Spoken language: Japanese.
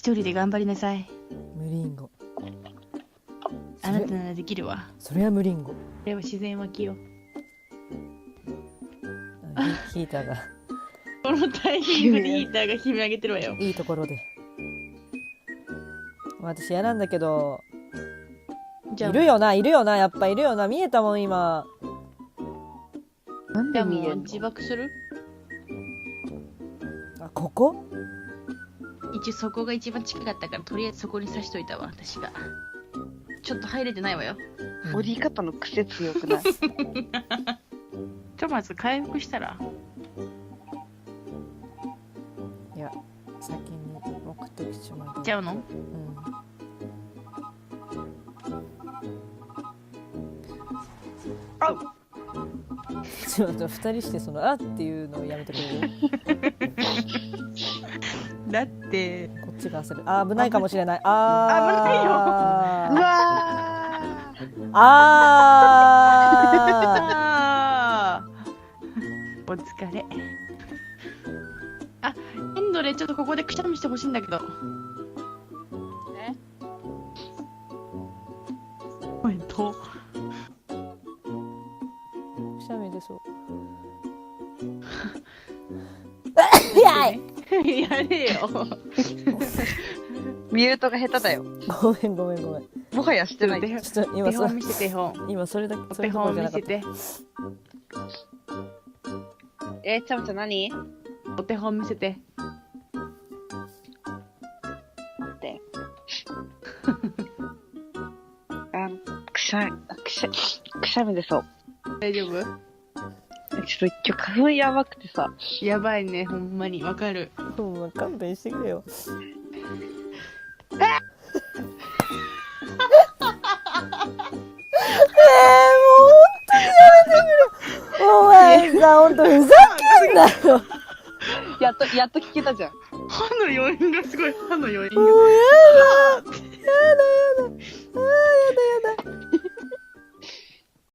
一人で頑張りなさい。無リンゴ。あなたならできるわ。それは無リンゴ。では自然は清。ヒーターがこのタイミングでヒーターが悲鳴上げてるわよ。いいところで。私嫌なんだけど、じゃあいるよな、いるよな、やっぱいるよな、見えたもん今。なんじゃあで見えんの？もう自爆する？あ、ここ？一応そこが一番近かったからとりあえずそこに刺しといたわ私が。ちょっと入れてないわよ。ボディカットの癖強くない？じゃあまず回復したら。いや、先に送っときちまう。ちゃうの？うん。あっ、ちょっと二人してその「あ」っていうのをやめてくれる？だってこっちが焦る。あ、危ないかもしれない。うわー。ああーお疲れ。あ、エンドレちょっとここでくしゃみしてほしいんだけど。え？くしゃみ出そう。やれよ。ミュートが下手だよ。ごめんごめんごめん。もはやしてない。ちょっと今手本見せて手本。今それだけおそれ手本どころじゃなかっ見せて。ちゃむちゃん何？お手本見せて。って。くしゃみ出そう。大丈夫？ちょっと今日花粉やばくてさ。やばいね、ほんまにわかる。た。もう勘弁してくれよ。お前さ、ほんとふざけんなよ。やっと聞けたじゃん。歯の余韻がすごい、歯の余韻もうが。